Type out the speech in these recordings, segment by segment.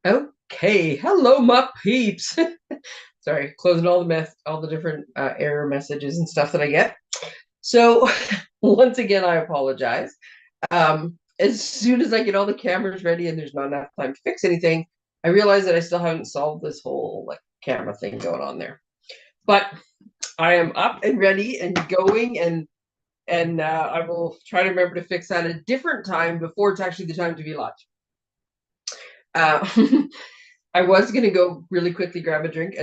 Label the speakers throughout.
Speaker 1: Okay, hello, my peeps. Sorry, closing all the different error messages and stuff that I get. So, once again, I apologize. As soon as I get all the cameras ready and there's not enough time to fix anything, I realize that I still haven't solved this whole like camera thing going on there. But I am up and ready and going, and I will try to remember to fix that at a different time before it's actually the time to be live. Uh, I was going to go really quickly grab a drink.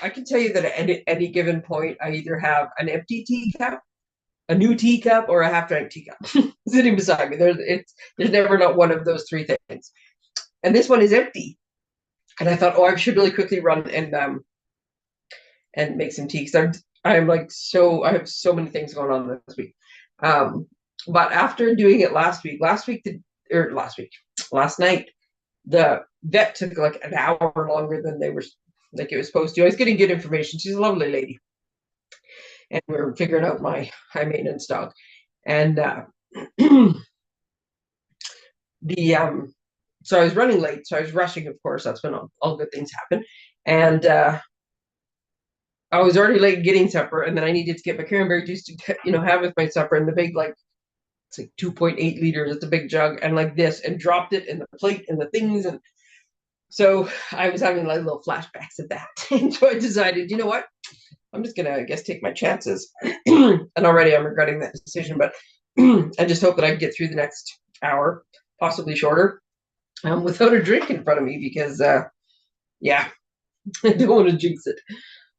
Speaker 1: I can tell you that at any given point, I either have an empty teacup, a new teacup, or a half-drank teacup sitting beside me. There's never not one of those three things. And this one is empty. And I thought, oh, I should really quickly run and make some tea because I'm like I have so many things going on this week. But after doing it last night, the vet took like an hour longer than they were like it was supposed to. I was getting good information. She's a lovely lady, and we are figuring out my high maintenance dog. And the so I was running late, so I was rushing. Of course, that's when all good things happen. And I was already late getting supper, and then I needed to get my cranberry juice to have with my supper. And the big it's like 2.8 liters. It's a big jug, and like this, and dropped it in the plate and the things, and so I was having like little flashbacks of that. And so I decided, you know what? I'm just gonna, I guess, take my chances. And already I'm regretting that decision, but I just hope that I can get through the next hour, possibly shorter, without a drink in front of me because, yeah, I don't want to jinx it.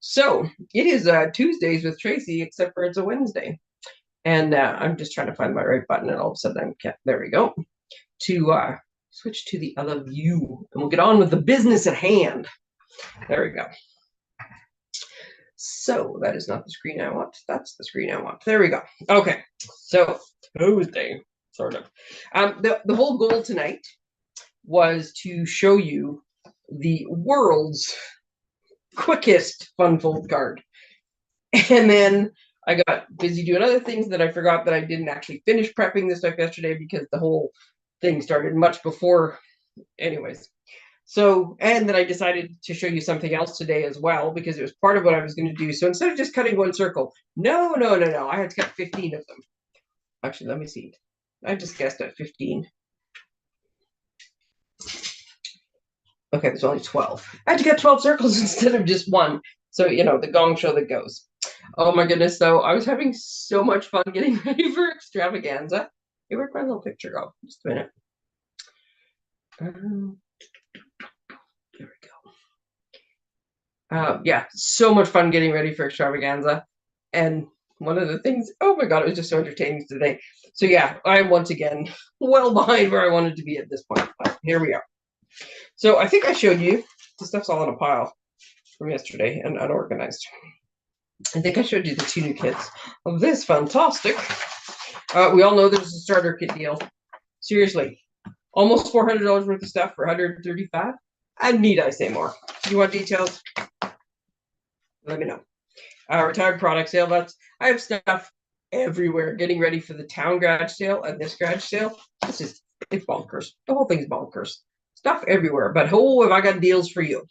Speaker 1: So it is Tuesdays with Tracey, except for it's a Wednesday. And I'm just trying to find my right button, and all of a sudden there we go. To switch to the other view, and we'll get on with the business at hand. There we go. So that is not the screen I want. That's the screen I want. There we go. Okay. So Tuesday, sort of. The whole goal tonight was to show you the world's quickest fun fold card. And then I got busy doing other things that I forgot that I didn't actually finish prepping this stuff yesterday because the whole thing started much before. Anyways, so, and then I decided to show you something else today as well, because it was part of what I was going to do. So instead of just cutting one circle, no, I had to cut 15 of them. Actually, let me see. I just guessed at 15. Okay, there's only 12. I had to cut 12 circles instead of just one. So, the gong show that goes. Oh my goodness, though. I was having so much fun getting ready for extravaganza. Hey, where'd my little picture go? Just a minute. There we go. Yeah, so much fun getting ready for extravaganza. And one of the things, oh my God, it was just so entertaining today. So yeah, I'm once again well behind where I wanted to be at this point. But here we are. So I think I showed you, the stuff's all in a pile from yesterday and unorganized. I think I showed you the 2 new kits of this fantastic. We all know there's a starter kit deal. Seriously, almost $400 worth of stuff for $135. And need I say more? You want details? Let me know. Retired product sale. I have stuff everywhere getting ready for the town garage sale and this garage sale. It's bonkers. The whole thing's bonkers. Stuff everywhere. But oh, have I got deals for you?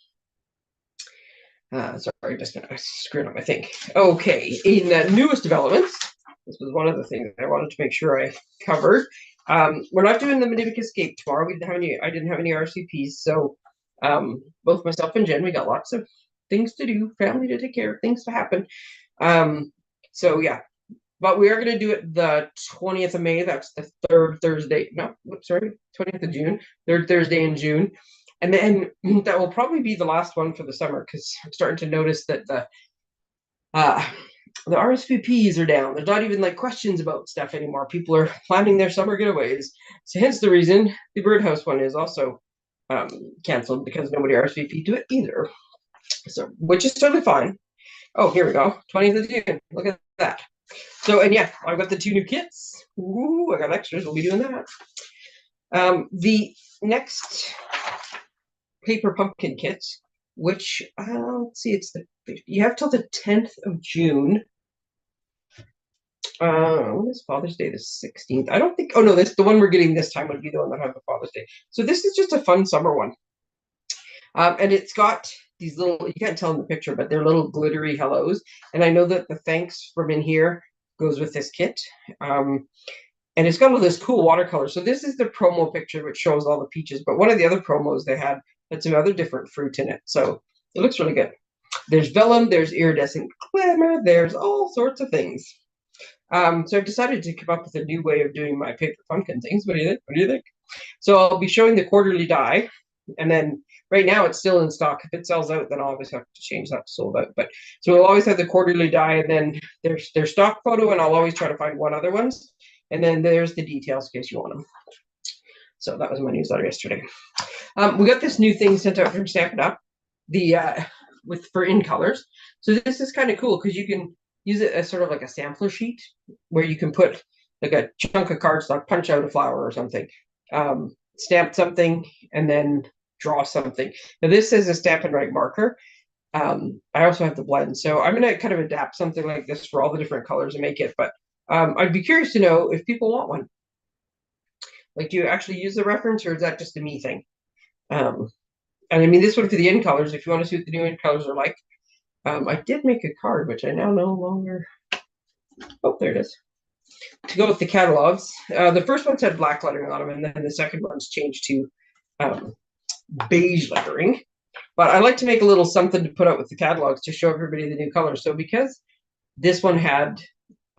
Speaker 1: Sorry, just screwing up my thing. Okay, in the newest developments, this was one of the things I wanted to make sure I covered. We're not doing the Manimic Escape tomorrow. I didn't have any RCPs, so both myself and Jen, we got lots of things to do, family to take care of, things to happen. So yeah, but we are going to do it the 20th of May. That's the third Thursday. No, sorry, 20th of June, third Thursday in June. And then that will probably be the last one for the summer because I'm starting to notice that the RSVPs are down. There's not even like questions about stuff anymore. People are planning their summer getaways. So hence the reason the Birdhouse one is also canceled because nobody RSVP'd to it either. So, which is totally fine. Oh, here we go. 20th of June. Look at that. So, and yeah, I've got the 2 new kits. Ooh, I got extras. We'll be doing that. The next paper pumpkin kits, which let's see, you have till the 10th of June When is Father's Day? The 16th. I don't think, oh no, this the one we're getting this time would be the one that has the Father's Day. So this is just a fun summer one. And it's got these little, you can't tell in the picture, but they're little glittery hellos. And I know that the thanks from in here goes with this kit. And it's got all this cool watercolor. So this is the promo picture, which shows all the peaches. But one of the other promos they had some other different fruit in it. So it looks really good. There's vellum, there's iridescent glimmer, there's all sorts of things. So I've decided to come up with a new way of doing my paper pumpkin things. What do you think? What do you think? So I'll be showing the quarterly die, and then right now it's still in stock. If it sells out, then I'll obviously have to change that to sold out. But so we'll always have the quarterly die, and then there's their stock photo, and I'll always try to find one other ones, and then there's the details in case you want them. So that was my newsletter yesterday. We got this new thing sent out from Stampin' Up, the for in colors. So this is kind of cool because you can use it as sort of like a sampler sheet where you can put like a chunk of cardstock, punch out a flower or something, stamp something, and then draw something. Now this is a Stampin' Right marker. I also have the blend, so I'm going to kind of adapt something like this for all the different colors and make it. But I'd be curious to know if people want one. Like, do you actually use the reference, or is that just a me thing? And I mean, this one for the in colors, if you want to see what the new in colors are like. I did make a card, which I now no longer. Oh, there it is. To go with the catalogs. The first one said black lettering on them, and then the second one's changed to beige lettering. But I like to make a little something to put out with the catalogs to show everybody the new colors. So because this one had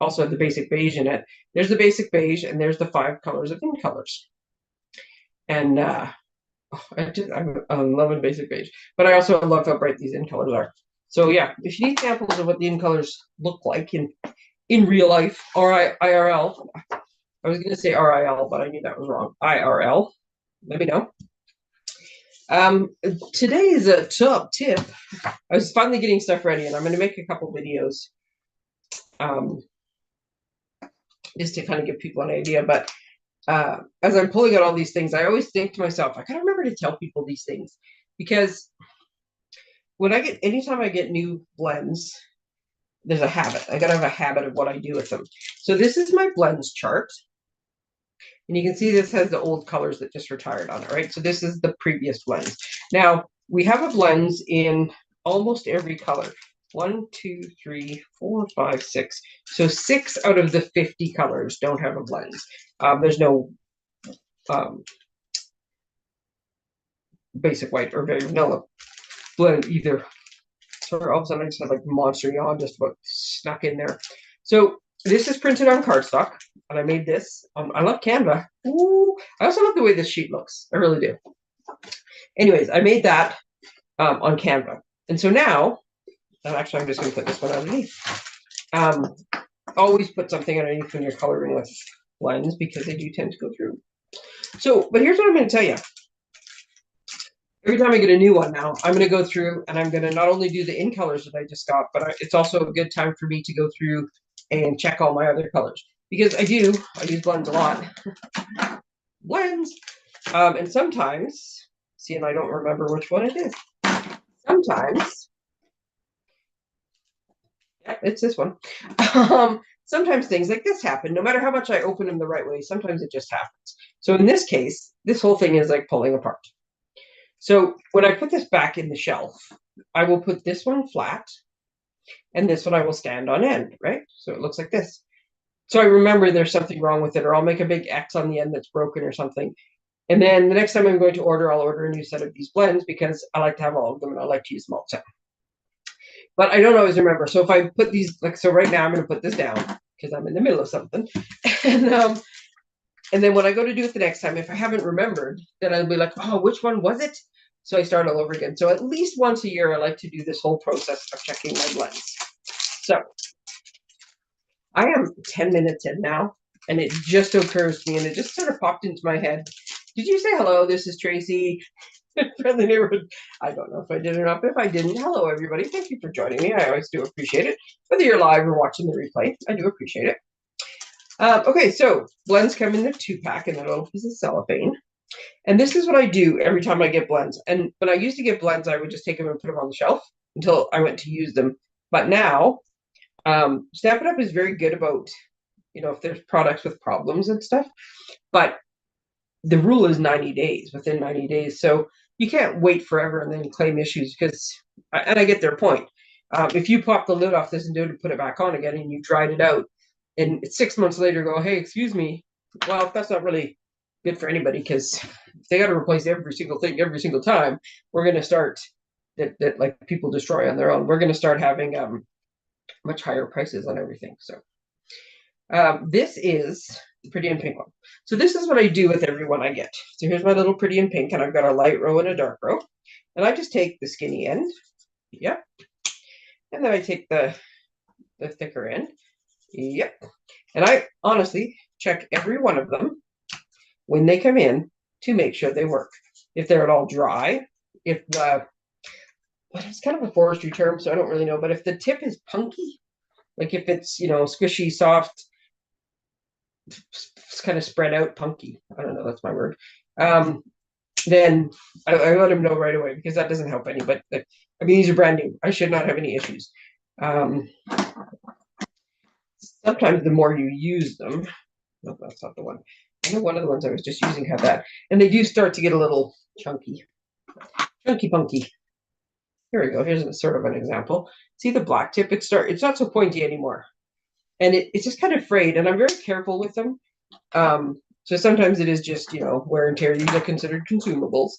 Speaker 1: also the basic beige in it, there's the basic beige, and there's the 5 colors of in colors. And I'm loving basic beige, but I also love how bright these in colors are. So yeah, if you need samples of what the in colors look like in real life, or IRL, I was going to say RIL, but I knew that was wrong. IRL, let me know. Today is a top tip. I was finally getting stuff ready, and I'm going to make a couple videos just to kind of give people an idea. But as I'm pulling out all these things, I always think to myself, I gotta remember to tell people these things, because when anytime I get new blends, there's a habit. I gotta have a habit of what I do with them. So this is my blends chart. And you can see this has the old colors that just retired on it, right? So this is the previous blends. Now, we have a blends in almost every color. 1, 2, 3, 4, 5, 6. So 6 out of the 50 colors don't have a blends. There's no basic white or very vanilla blend either. Sorry, all of a sudden I just had like monster yawn just about snuck in there. So this is printed on cardstock, and I made this. I love Canva. Ooh, I also love the way this sheet looks. I really do. Anyways, I made that on Canva. And so now, actually, I'm just going to put this one underneath. Always put something underneath when you're coloring with blends, because they do tend to go through. So, but here's what I'm going to tell you. Every time I get a new one now, I'm going to go through and I'm going to not only do the in colors that I just got, but it's also a good time for me to go through and check all my other colors, because I use blends a lot. Blends. And sometimes, see, and I don't remember which one it is. Sometimes, yeah, it's this one. Sometimes things like this happen. No matter how much I open them the right way, sometimes it just happens. So in this case, this whole thing is like pulling apart. So when I put this back in the shelf, I will put this one flat, and this one I will stand on end, right? So it looks like this. So I remember there's something wrong with it, or I'll make a big X on the end that's broken or something. And then the next time I'm going to order, I'll order a new set of these blends, because I like to have all of them and I like to use them all the time. But I don't always remember. So if I put these, like, so right now I'm going to put this down because I'm in the middle of something. And then when I go to do it the next time, if I haven't remembered, then I'll be like, oh, which one was it? So I start all over again. So at least once a year, I like to do this whole process of checking my blends. So I am 10 minutes in now, and it just occurs to me, and it just sort of popped into my head. Did you say hello? This is Tracey from the neighborhood. I don't know if I did or not, but if I didn't, hello, everybody. Thank you for joining me. I always do appreciate it. Whether you're live or watching the replay, I do appreciate it. Okay, so blends come in the 2-pack in a little piece of cellophane. And this is what I do every time I get blends. And when I used to get blends, I would just take them and put them on the shelf until I went to use them. But now, Stampin' Up! Is very good about if there's products with problems and stuff. But the rule is 90 days, within 90 days. So you can't wait forever and then claim issues because, and I get their point. If you pop the lid off this and do it and put it back on again and you dried it out, and 6 months later go, hey, excuse me, well, that's not really good for anybody because if they got to replace every single thing every single time, we're going to start that like people destroy on their own. We're going to start having much higher prices on everything. So this is the pretty in pink one. So this is what I do with every one I get. So here's my little pretty in pink, and I've got a light row and a dark row. And I just take the skinny end, yep. And then I take the thicker end, yep. And I honestly check every one of them when they come in to make sure they work. If they're at all dry, if it's kind of a forestry term, so I don't really know, but if the tip is punky, like if it's, squishy, soft, it's kind of spread out, punky, I don't know, that's my word, then I let them know right away because that doesn't help anybody. I mean, these are brand new. I should not have any issues. Sometimes the more you use them, no, that's not the one. I know one of the ones I was just using had that, and they do start to get a little chunky punky. Here we go. Here's a sort of an example. See the black tip? It's not so pointy anymore, and it's just kind of frayed. And I'm very careful with them. So sometimes it is just wear and tear. These are considered consumables,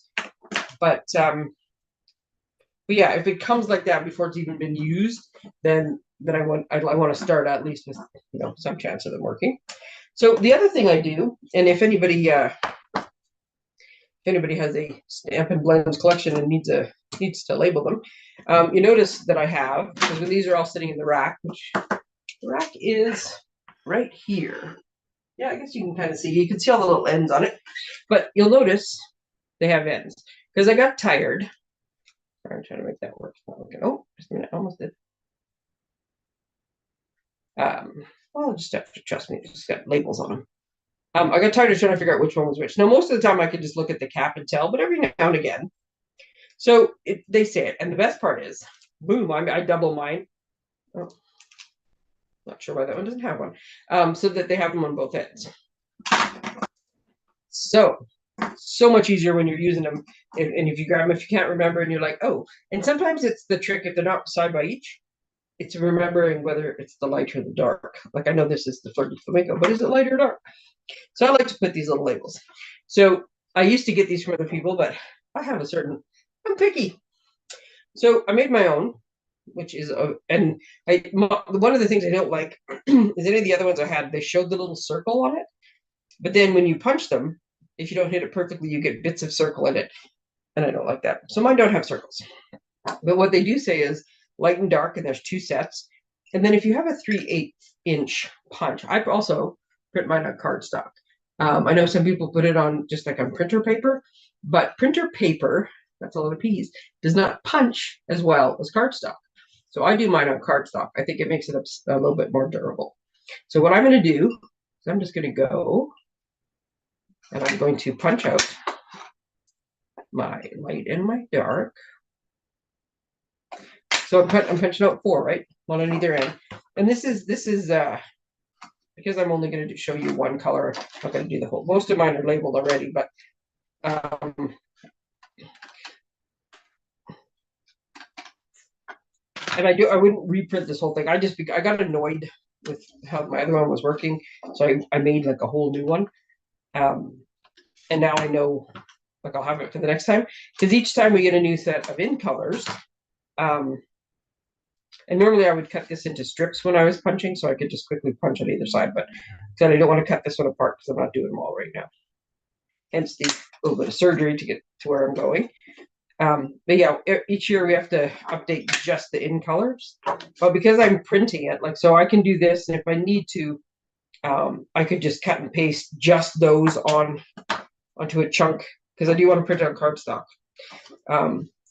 Speaker 1: but yeah, if it comes like that before it's even been used, then I want to start at least with some chance of them working. So the other thing I do, and if anybody has a Stampin' Blends collection and needs to label them, you notice that I have, because when these are all sitting in the rack, which the rack is right here. Yeah, I guess you can kind of see. You can see all the little ends on it, but you'll notice they have ends because I got tired. I'm trying to make that work. Okay. Oh, just a minute, I almost did. Well, just have to trust me. It's just got labels on them. I got tired of trying to figure out which one was which. Now, most of the time I could just look at the cap and tell, but every now and again. So they say it, and the best part is, boom! I double mine. Oh, not sure why that one doesn't have one. So that they have them on both ends. So much easier when you're using them. And if you grab them, if you can't remember, and you're like, oh. And sometimes it's the trick if they're not side by each. It's remembering whether it's the light or the dark. Like I know this is the Flirty Flamingo, but is it light or dark? So I like to put these little labels. So I used to get these from other people, but I'm picky. So I made my own, which is, one of the things I don't like is any of the other ones I had, they showed the little circle on it. But then when you punch them, if you don't hit it perfectly, you get bits of circle in it. And I don't like that. So mine don't have circles. But what they do say is light and dark, and there's 2 sets. And then if you have a 3/8 inch punch, I also print mine on cardstock. I know some people put it on just like on printer paper, but printer paper, that's a lot of P's, does not punch as well as cardstock. So I do mine on cardstock. I think it makes it a little bit more durable. So what I'm going to do is I'm just going to go and I'm going to punch out my light and my dark. So I'm punching out 4, right? One on either end. And this is because I'm only going to show you one color. I'm not going to do the whole. Most of mine are labeled already, but and I wouldn't reprint this whole thing. I got annoyed with how my other one was working, so I made like a whole new one. And now I know, like I'll have it for the next time, because each time we get a new set of in colors. And normally I would cut this into strips when I was punching, so I could just quickly punch on either side. But then I don't want to cut this one apart because I'm not doing them all right now. Hence the little bit of surgery to get to where I'm going. But yeah, each year we have to update just the in colors. But because I'm printing it, like, so I can do this, and if I need to, I could just cut and paste just those onto a chunk, because I do want to print on cardstock.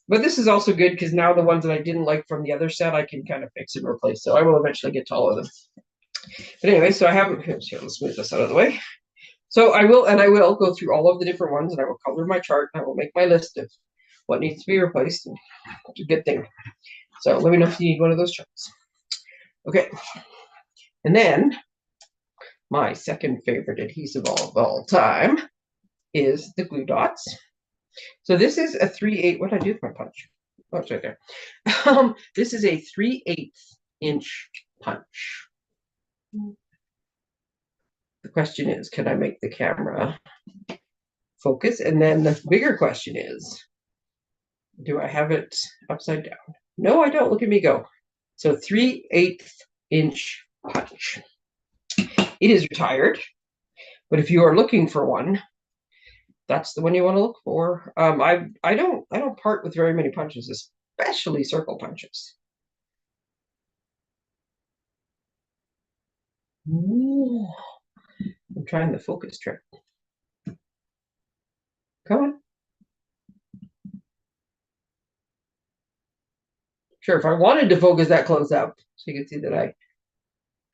Speaker 1: But this is also good because now the ones that I didn't like from the other set, I can kind of fix and replace. So I will eventually get to all of them. But anyway, so I haven't, here, let's move this out of the way. So I will go through all of the different ones, and I will color my chart, and I will make my list of what needs to be replaced. And it's a good thing. So let me know if you need one of those charts. Okay. And then my second favorite adhesive of all time is the glue dots. So this is a 3/8. What did I do with my punch? Oh, it's right there. This is a 3/8 inch punch. The question is, can I make the camera focus? And then the bigger question is, do I have it upside down? No, I don't. Look at me go. So 3/8 inch punch. It is retired, but if you are looking for one, that's the one you want to look for. I don't part with very many punches, especially circle punches. Ooh, I'm trying the focus trick. Come on. Sure, if I wanted to focus that close up, so you can see that I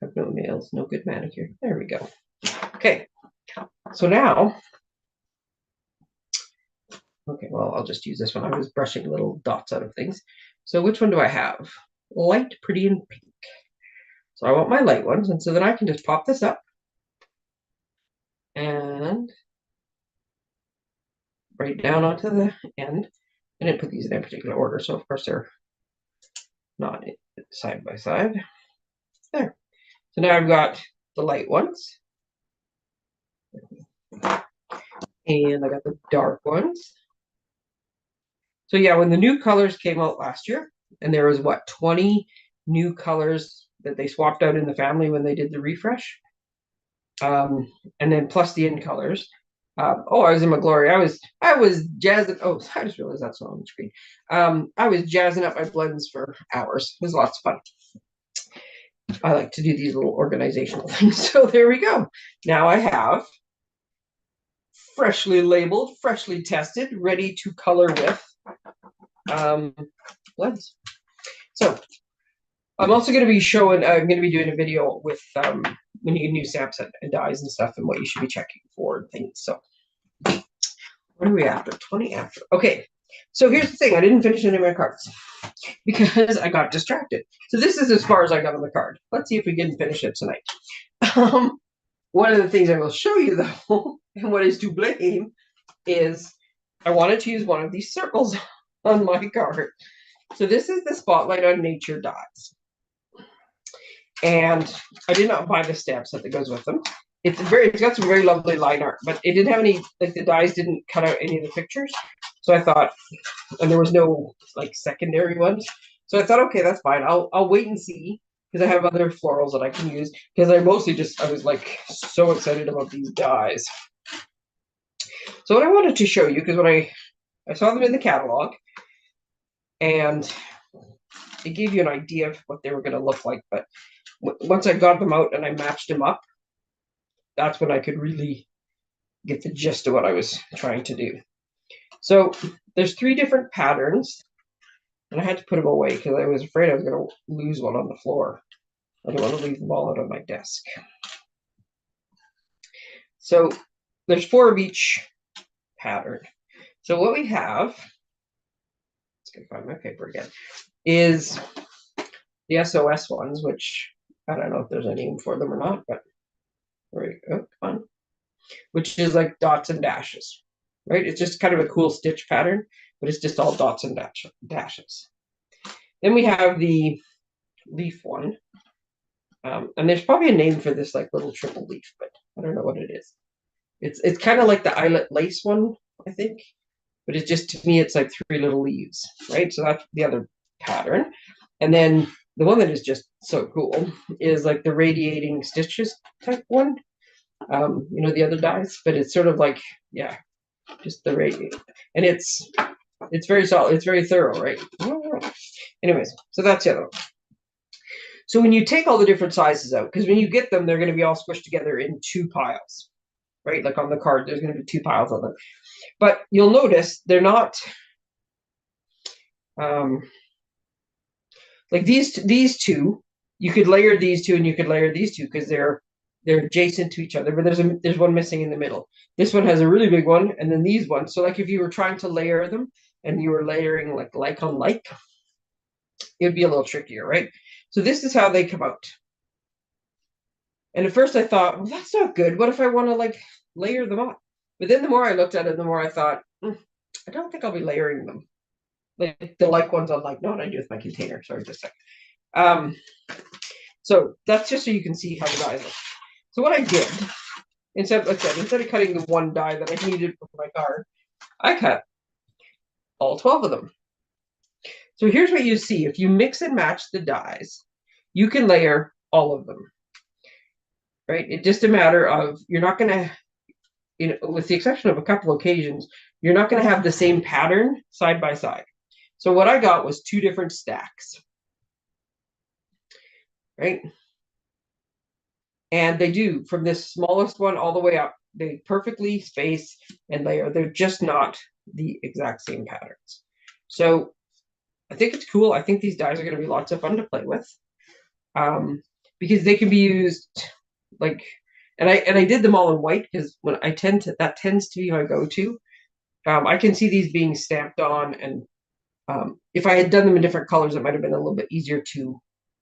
Speaker 1: have no nails, no good manicure. There we go. Okay, so now, okay, well, I'll just use this one. I was brushing little dots out of things. So which one do I have? Light, pretty, and pink. So I want my light ones, and so then I can just pop this up and right down onto the end. I didn't put these in any particular order, so of course they're not side by side. There. So now I've got the light ones. And I got the dark ones. So yeah, when the new colors came out last year, and there was what, 20 new colors that they swapped out in the family when they did the refresh. And then plus the in colors. Oh, I was in my glory. I was jazzing. Oh, I just realized that's not on the screen. I was jazzing up my blends for hours. It was lots of fun. I like to do these little organizational things. So there we go. Now I have freshly labeled, freshly tested, ready to color with blends. So I'm also going to be showing, I'm going to be doing a video with when you get new stamps and dies and stuff and what you should be checking for and things. So what are we after? 20 after. Okay. So here's the thing. I didn't finish any of my cards because I got distracted. So this is as far as I got on the card. Let's see if we can finish it tonight. One of the things I will show you though, and what is to blame, is I wanted to use one of these circles on my card. So this is the Spotlight on Nature dies. And I did not buy the stamp set that goes with them. It's got some very lovely line art, but it didn't have any, like the dies didn't cut out any of the pictures. So I thought, and there was no like secondary ones. So I thought, okay, that's fine. I'll wait and see, because I have other florals that I can use, because I was like so excited about these dies. So what I wanted to show you, because when I saw them in the catalog, and it gave you an idea of what they were going to look like, but once I got them out and I matched them up, that's when I could really get the gist of what I was trying to do. So there's 3 different patterns, and I had to put them away because I was afraid I was going to lose one on the floor. I don't want to leave them all out on my desk. So there's 4 of each pattern. So what we have, let's go find my paper again, is the SOS ones, which I don't know if there's a name for them or not, but there we go, come on. Which is like dots and dashes, right? It's just kind of a cool stitch pattern, but it's just all dots and dashes. Then we have the leaf one. And there's probably a name for this like little triple leaf, but I don't know what it is. It's kind of like the eyelet lace one, I think. But it's just, to me, it's like 3 little leaves, right? So that's the other pattern. And then the one that is just so cool is like the radiating stitches type one. You know, the other dies, but it's sort of like, yeah, just the radiating. And it's very solid. It's very thorough, right? Anyways, so that's the other one. So when you take all the different sizes out, because when you get them, they're going to be all squished together in 2 piles, right? Like on the card, there's going to be 2 piles of them. But you'll notice they're not like these 2. You could layer these 2 and you could layer these 2 because they're adjacent to each other, but there's one missing in the middle. This one has a really big one, and then these ones. So like if you were trying to layer them and you were layering like on like, it would be a little trickier, right? So this is how they come out. And at first I thought, well, that's not good. What if I want to like layer them up? But then the more I looked at it, the more I thought, I don't think I'll be layering them. Like the like ones, I'm like, no, what I do with my container. Sorry, just a second. So that's just so you can see how the dies look. So what I did, instead of cutting the one die that I needed for my card, I cut all 12 of them. So here's what you see. If you mix and match the dies, you can layer all of them. Right? It's just a matter of, you're not going to, with the exception of a couple occasions, you're not going to have the same pattern side by side. So what I got was 2 different stacks. Right? And they do, from this smallest one all the way up, they perfectly space and layer. They're just not the exact same patterns. So I think it's cool. I think these dies are going to be lots of fun to play with, because they can be used like, and I did them all in white because when I tend to, that tends to be my go-to. I can see these being stamped on, and if I had done them in different colors, it might have been a little bit easier to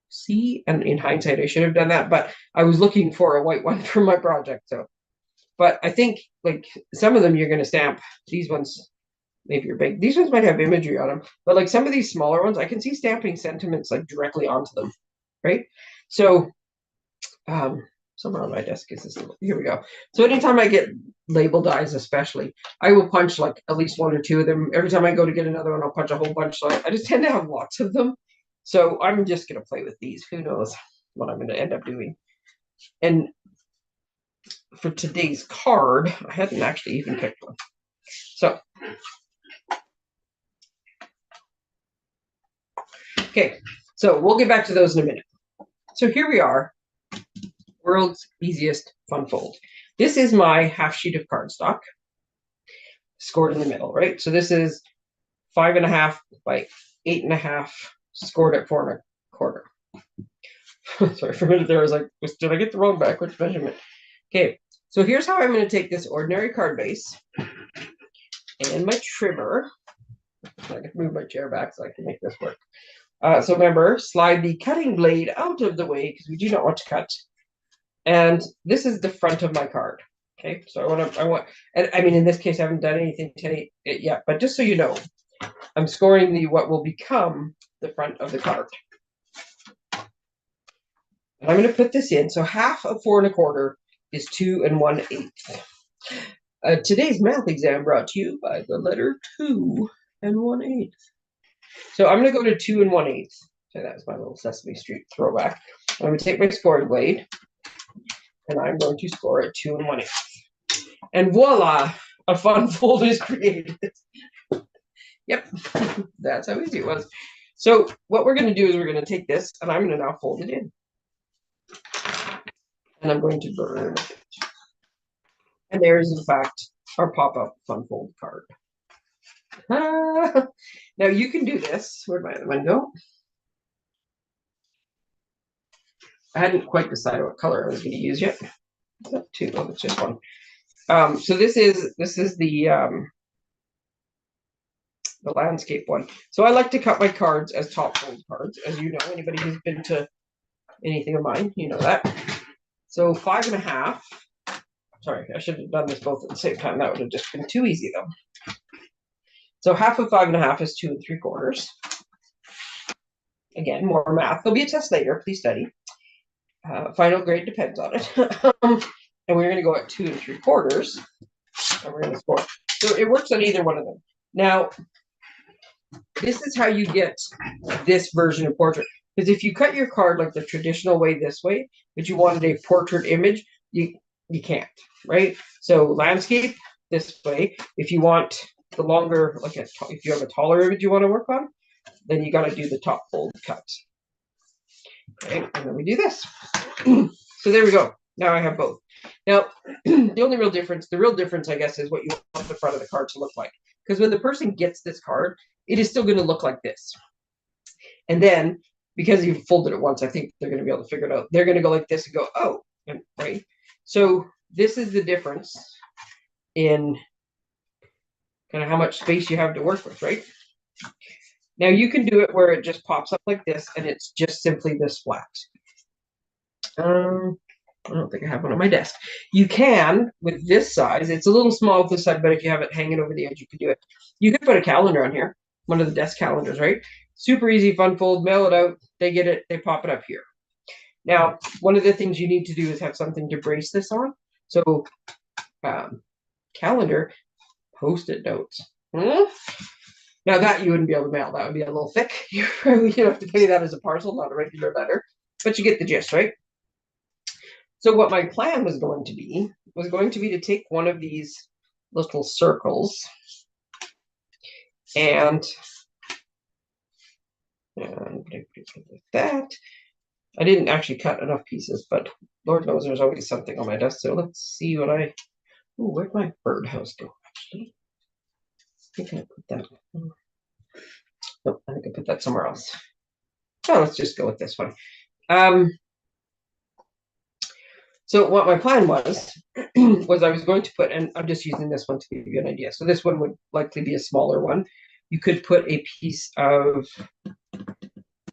Speaker 1: see. And in hindsight, I should have done that, but I was looking for a white one for my project. So, but I think like some of them you're going to stamp. These ones, maybe you're big. These ones might have imagery on them, but like some of these smaller ones, I can see stamping sentiments like directly onto them, right? So, somewhere on my desk is this little, here we go. So anytime I get label dies, especially, I will punch like at least 1 or 2 of them. Every time I go to get another one, I'll punch a whole bunch. So I just tend to have lots of them. So I'm just going to play with these. Who knows what I'm going to end up doing. And for today's card, I hadn't actually even picked one. So, okay. So we'll get back to those in a minute. So here we are. World's easiest fun fold. This is my half sheet of cardstock scored in the middle, right? So this is 5.5 by 8.5, scored at 4.25. Sorry, for a minute there I was like, did I get the wrong backwards measurement? Okay, so here's how I'm going to take this ordinary card base and my trimmer. I can move my chair back so I can make this work. So remember, slide the cutting blade out of the way because we do not want to cut. And this is the front of my card. Okay, so I want, and I mean, in this case, I haven't done anything to it yet, but just so you know, I'm scoring the what will become the front of the card. And I'm going to put this in. So half of 4.25 is 2 1/8. Today's math exam brought to you by the letter 2 1/8. So I'm going to go to 2 1/8. So that's my little Sesame Street throwback. I'm going to take my scoring blade, and I'm going to score at 2 1/8. And voila, a fun fold is created. Yep, that's how easy it was. So what we're going to do is we're going to take this, and I'm going to now fold it in. And I'm going to burn it. And there is, in fact, our pop-up fun fold card. Now you can do this. Where'd my other one go? I hadn't quite decided what color I was going to use yet. Two. Oh, it's just one. So this is the landscape one. So I like to cut my cards as top fold cards, as you know. Anybody who's been to anything of mine, you know that. So 5.5. Sorry, I should have done this both at the same time. That would have just been too easy, though. So half of 5.5 is 2 3/4. Again, more math. There'll be a test later. Please study. Final grade depends on it. And we're going to go at 2 3/4, and we're going to score. So it works on either one of them. Now, this is how you get this version of portrait. Because if you cut your card like the traditional way this way, but you wanted a portrait image, you can't, right? So landscape this way. If you want the longer, like if you have a taller image you want to work on, then you got to do the top fold cut. Okay, and then we do this. So there we go. Now I have both. Now, the real difference, I guess, is what you want the front of the card to look like. Because when the person gets this card, it is still going to look like this. And then, because you've folded it once, I think they're going to be able to figure it out. They're going to go like this and go, oh, right? So this is the difference in kind of how much space you have to work with, right? Now you can do it where it just pops up like this and it's just simply this flat. I don't think I have one on my desk. You can, with this size, it's a little small with this side, but if you have it hanging over the edge, you can do it. You could put a calendar on here, one of the desk calendars, right? Super easy, fun fold, mail it out. They get it, they pop it up here. Now, one of the things you need to do is have something to brace this on. So, calendar, post-it notes. Now that you wouldn't be able to mail, that would be a little thick. You have to pay that as a parcel, not a regular letter, but you get the gist, right? So what my plan was going to be to take one of these little circles and like that. I didn't actually cut enough pieces, but Lord knows there's always something on my desk. So let's see what I. Oh, where'd my birdhouse go? Actually, I think I put that. Nope, I think I put that somewhere else. Oh, let's just go with this one. So what my plan was was I was going to put, and I'm just using this one to give you an idea. So this one would likely be a smaller one. You could put a piece of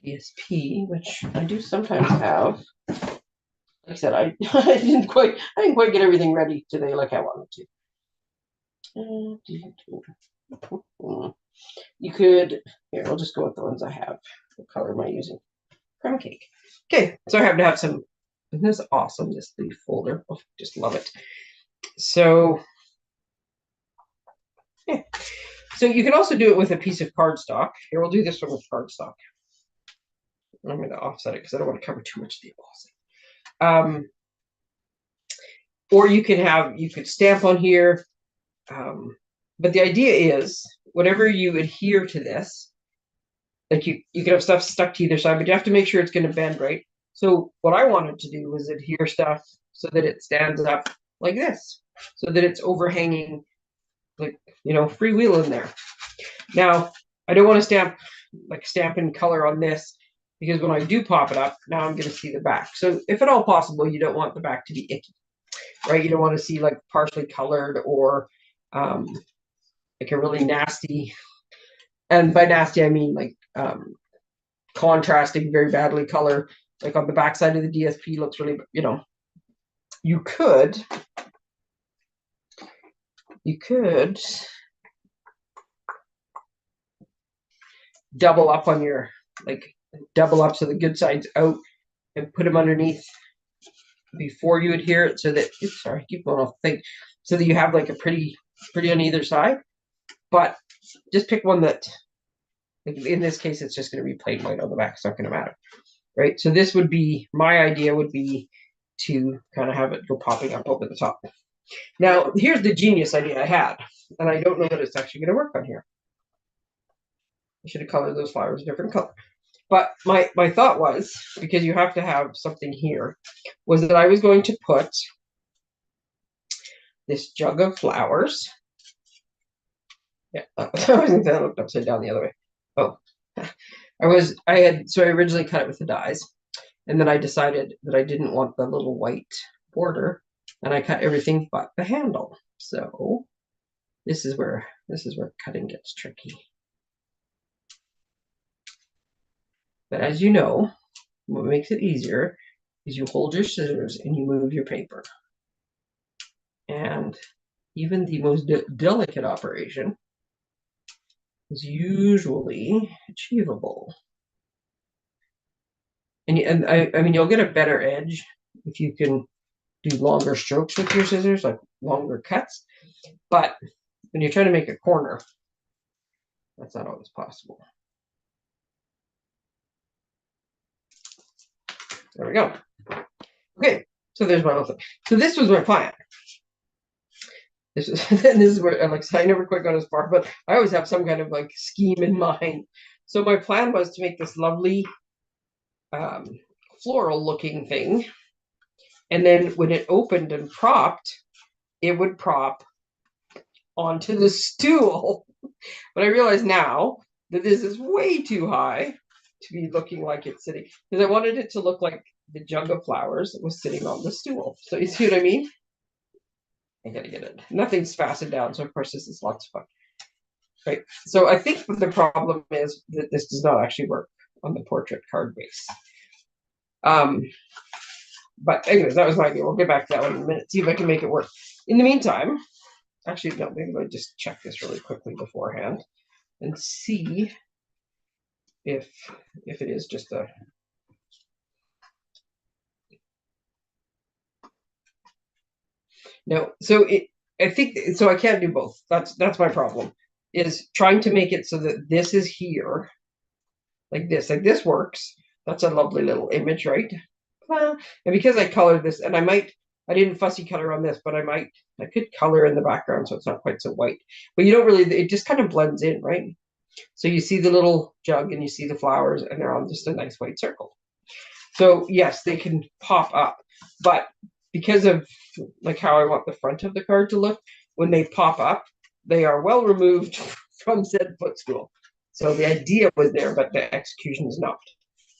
Speaker 1: ESP, which I do sometimes have. Like I said, I didn't quite get everything ready today like I wanted to. You could, here, I'll just go with the ones I have. What color am I using? Crumb cake. Okay, so I have to have some. Isn't this awesome, this leaf folder? Oh, just love it. So, yeah. So you can also do it with a piece of cardstock. Here, we'll do this one with cardstock. I'm going to offset it because I don't want to cover too much of the embossing. Or you could stamp on here. But the idea is, whatever you adhere to this, like you can have stuff stuck to either side, but you have to make sure it's going to bend, right? So what I wanted to do was adhere stuff so that it stands up like this, so that it's overhanging, like, freewheeling there. Now, I don't want to stamp Stampin color on this, because when I do pop it up, now I'm going to see the back. So if at all possible, you don't want the back to be icky, right? You don't want to see like partially colored or like a really nasty, and by nasty, I mean like contrasting very badly color, like on the back side of the DSP looks really, you could double up on your, double up so the good side's out and put them underneath before you adhere it, so that, sorry, I keep going off the thing, so that you have like a pretty on either side. But just pick one that, like in this case, it's just going to be plain white on the back. It's not going to matter, right? So this would be, my idea would be to kind of have it go popping up over the top. Now, here's the genius idea I had, and I don't know that it's actually going to work on here. I should have colored those flowers a different color. But my thought was, because you have to have something here, was that I was going to put this jug of flowers. Yeah, I looked upside down the other way. Oh, so I originally cut it with the dies, and then I decided that I didn't want the little white border, and I cut everything but the handle. So this is where cutting gets tricky. But as you know, what makes it easier is you hold your scissors and you move your paper. And even the most delicate operation is usually achievable. And I mean, you'll get a better edge if you can do longer strokes with your scissors, like longer cuts. But when you're trying to make a corner, that's not always possible. There we go. Okay, so there's my little thing. So this was my plan. This is where, I never quite got as far, but I always have some kind of like scheme in mind. So my plan was to make this lovely floral looking thing. And then when it opened and propped, it would prop onto the stool. But I realize now that this is way too high to be looking like it's sitting, because I wanted it to look like the jug of flowers that was sitting on the stool. So you see what I mean? I gotta get it. Nothing's fastened down, so of course this is lots of fun. Right. So I think the problem is that this does not actually work on the portrait card base. But anyways, that was my idea. We'll get back to that one in a minute, see if I can make it work. In the meantime, actually, no, maybe I'll just check this really quickly beforehand and see if it is just a. No, so I think so. I can't do both. That's my problem. Is trying to make it so that this is here, like this. Like this works. That's a lovely little image, right? Well, and because I colored this, and I didn't fussy color on this, but I could color in the background so it's not quite so white. But you don't really. It just kind of blends in, right? So you see the little jug and you see the flowers, and they're on just a nice white circle. So yes, they can pop up, but because of like how I want the front of the card to look, when they pop up, they are well removed from said footstool. So the idea was there, but the execution is not.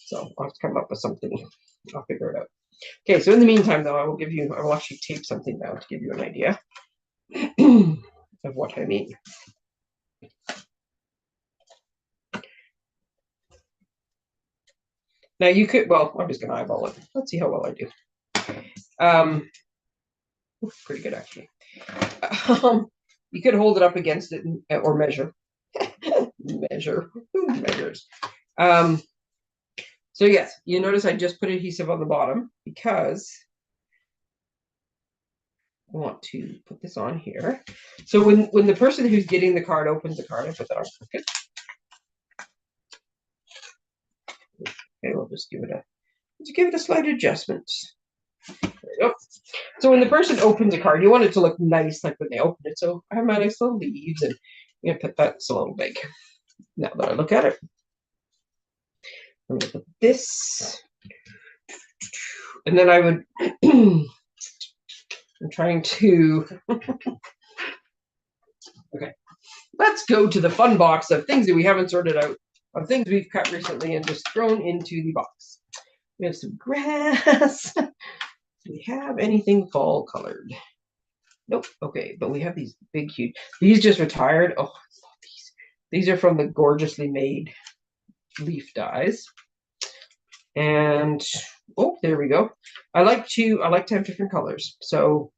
Speaker 1: So I'll have to come up with something. I'll figure it out. Okay, so in the meantime, though, I will actually tape something down to give you an idea of what I mean. Now you could, well, I'm just going to eyeball it. Let's see how well I do. Pretty good, actually. You could hold it up against it or measure. Measure. Who measures? So yes, you notice I just put adhesive on the bottom because I want to put this on here. So when the person who's getting the card opens the card, I put that on crooked. Okay, we'll just give it a slight adjustment. There we go. So when the person opens a card, you want it to look nice, like when they open it. So I have my nice little leaves, and I'm gonna put that's a little big. Now that I look at it, I'm gonna put this, and then I would. I'm trying to. Okay, let's go to the fun box of things that we haven't sorted out, of things we've cut recently and just thrown into the box. We have some grass. Do we have anything fall colored? Nope. Okay, but we have these big, huge. These just retired. Oh, I love these. These are from the gorgeously made leaf dies. And oh, there we go. I like to have different colors. So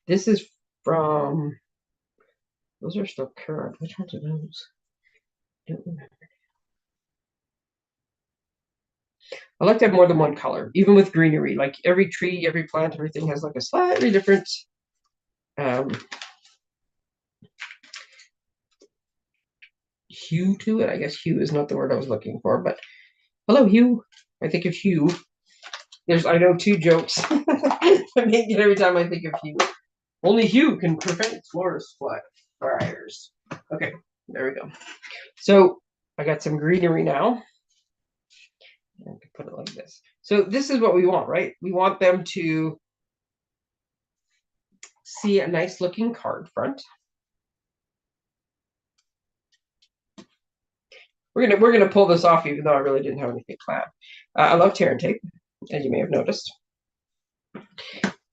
Speaker 1: this is from. Those are still current. Which ones are those? I don't remember. I like to have more than one color, even with greenery. Like every tree, every plant, everything has like a slightly different hue to it. I guess hue is not the word I was looking for, but hello, hue. I think of hue. I know 2 jokes I make it every time I think of hue. Only hue can prevent forest fires. Okay, there we go. So I got some greenery now. I can put it like this. So this is what we want, right? We want them to see a nice looking card front. We're gonna pull this off, even though I really didn't have anything planned. I love tear and tape, as you may have noticed,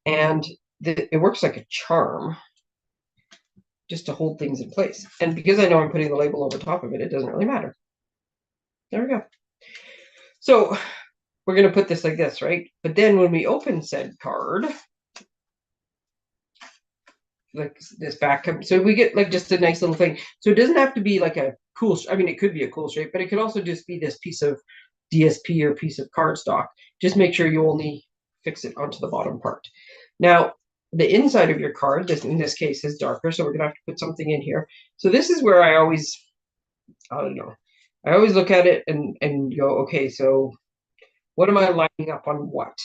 Speaker 1: and it works like a charm, just to hold things in place. And because I know I'm putting the label over top of it, it doesn't really matter. There we go. So we're gonna put this like this, right? But then when we open said card, like this back, so we get like just a nice little thing. So it doesn't have to be like a cool, I mean, it could be a cool shape, but it could also just be this piece of DSP or piece of cardstock. Just make sure you only fix it onto the bottom part. Now, the inside of your card, in this case, is darker, so we're gonna have to put something in here. So this is where I don't know, I always look at it and go, okay, so what am I lining up on what?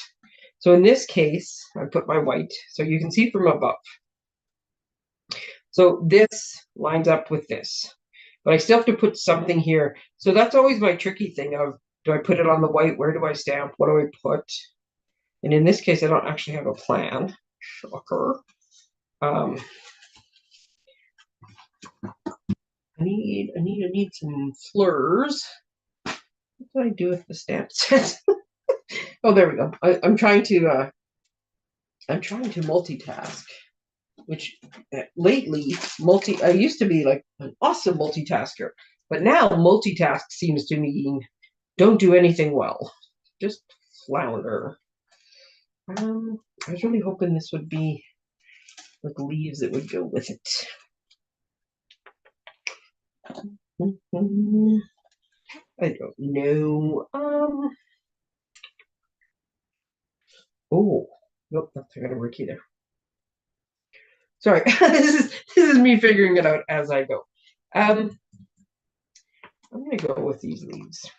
Speaker 1: So in this case, I put my white, so you can see from above. So this lines up with this, but I still have to put something here. So that's always my tricky thing of, do I put it on the white? Where do I stamp? What do I put? And in this case, I don't actually have a plan. Shocker. I need some fleurs. What do I do with the stamp set? Oh, there we go. I'm trying to multitask, which lately I used to be like an awesome multitasker, but now multitask seems to mean don't do anything well, just flounder. I was really hoping this would be with leaves that would go with it. I don't know. Oh, nope, that's not gonna work either. Sorry, this is me figuring it out as I go. I'm gonna go with these leaves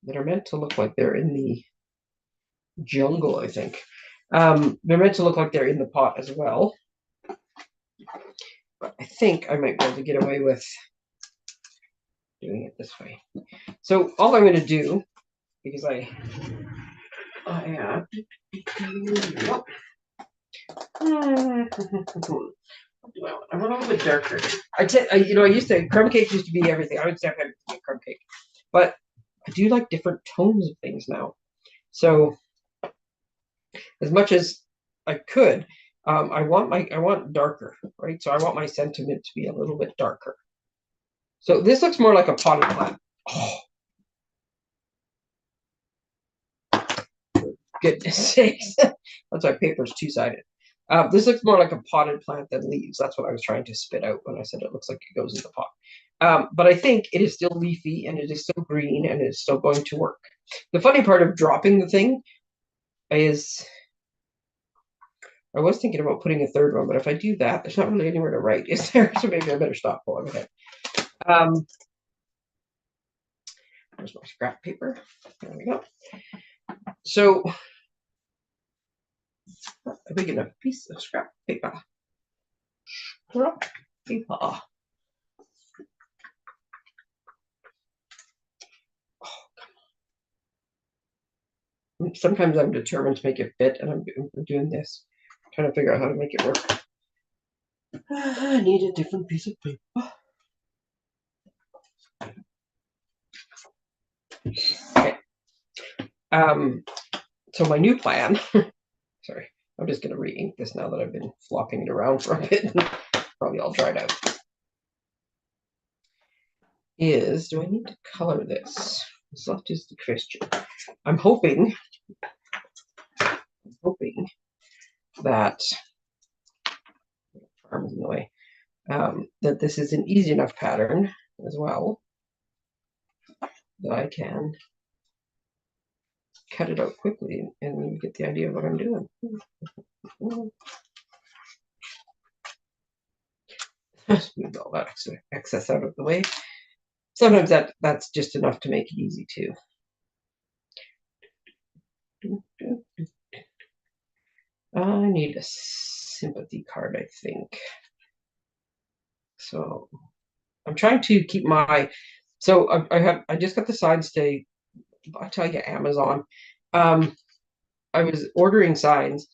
Speaker 1: that are meant to look like they're in the jungle, I think. They're meant to look like they're in the pot as well. But I think I might be able to get away with doing it this way. So all I'm going to do, because I am I want a little bit darker. I used to crumb cake used to be everything. I would stamp everything in crumb cake, but I do like different tones of things now. So as much as I could, I want darker, right? So I want my sentiment to be a little bit darker. So this looks more like a potted plant. Oh, goodness sakes. That's why paper's two-sided. This looks more like a potted plant than leaves. That's what I was trying to spit out when I said it looks like it goes in the pot. But I think it is still leafy and it is still green and it's still going to work. The funny part of dropping the thing is I was thinking about putting a third one, but if I do that, there's not really anywhere to write, is there? So maybe I better stop while I'm ahead. There's my scrap paper. There we go. So a big enough piece of scrap paper. Scrap paper. Sometimes I'm determined to make it fit, and I'm doing this, trying to figure out how to make it work. I need a different piece of paper. Okay. So my new plan, sorry, I'm just going to re-ink this now that I've been flopping it around for a bit, probably all dried out, is, do I need to color this? This left is the question. I'm hoping that arms in the way, that this is an easy enough pattern as well that I can cut it out quickly and get the idea of what I'm doing. Just move all that excess out of the way. Sometimes that's just enough to make it easy too. I need a sympathy card, I think. So I'm trying to keep my, so I just got the signs today. I tell you, Amazon. I was ordering signs,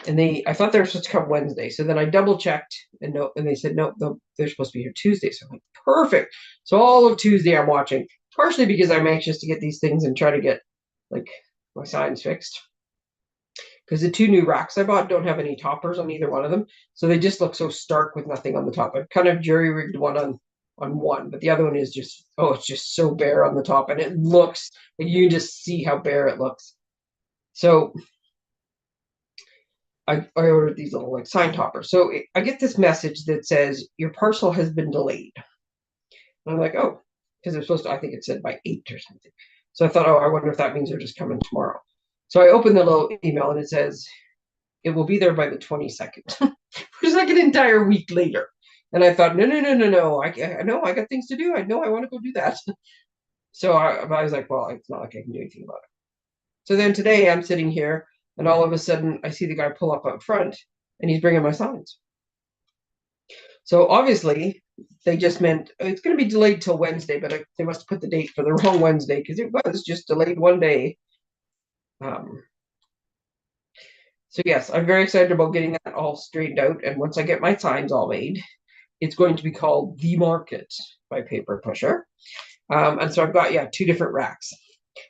Speaker 1: and I thought they were supposed to come Wednesday. So then I double checked, and they said no, they're supposed to be here Tuesday. So I'm like, perfect. So all of Tuesday I'm watching, partially because I'm anxious to get these things and try to get like my signs fixed. Because the two new racks I bought don't have any toppers on either one of them, so they just look so stark with nothing on the top. I've kind of jury-rigged one on one, but the other one is just, oh, it's just so bare on the top, and it looks like you can just see how bare it looks. So I ordered these little like sign toppers. So I get this message that says your parcel has been delayed. And I'm like, oh, because they're supposed to, I think it said by 8 or something. So I thought, oh, I wonder if that means they're just coming tomorrow. So I opened the little email and it says, it will be there by the 22nd, which is like an entire week later. And I thought, no. I know I got things to do. I know I want to go do that. So I was like, well, it's not like I can do anything about it. So then today I'm sitting here and all of a sudden I see the guy pull up out front and he's bringing my signs. So obviously they just meant it's going to be delayed till Wednesday, but they must have put the date for the wrong Wednesday because it was just delayed one day. So yes, I'm very excited about getting that all straightened out. And once I get my signs all made, it's going to be called The Market by Paper Pusher. And so I've got, 2 different racks.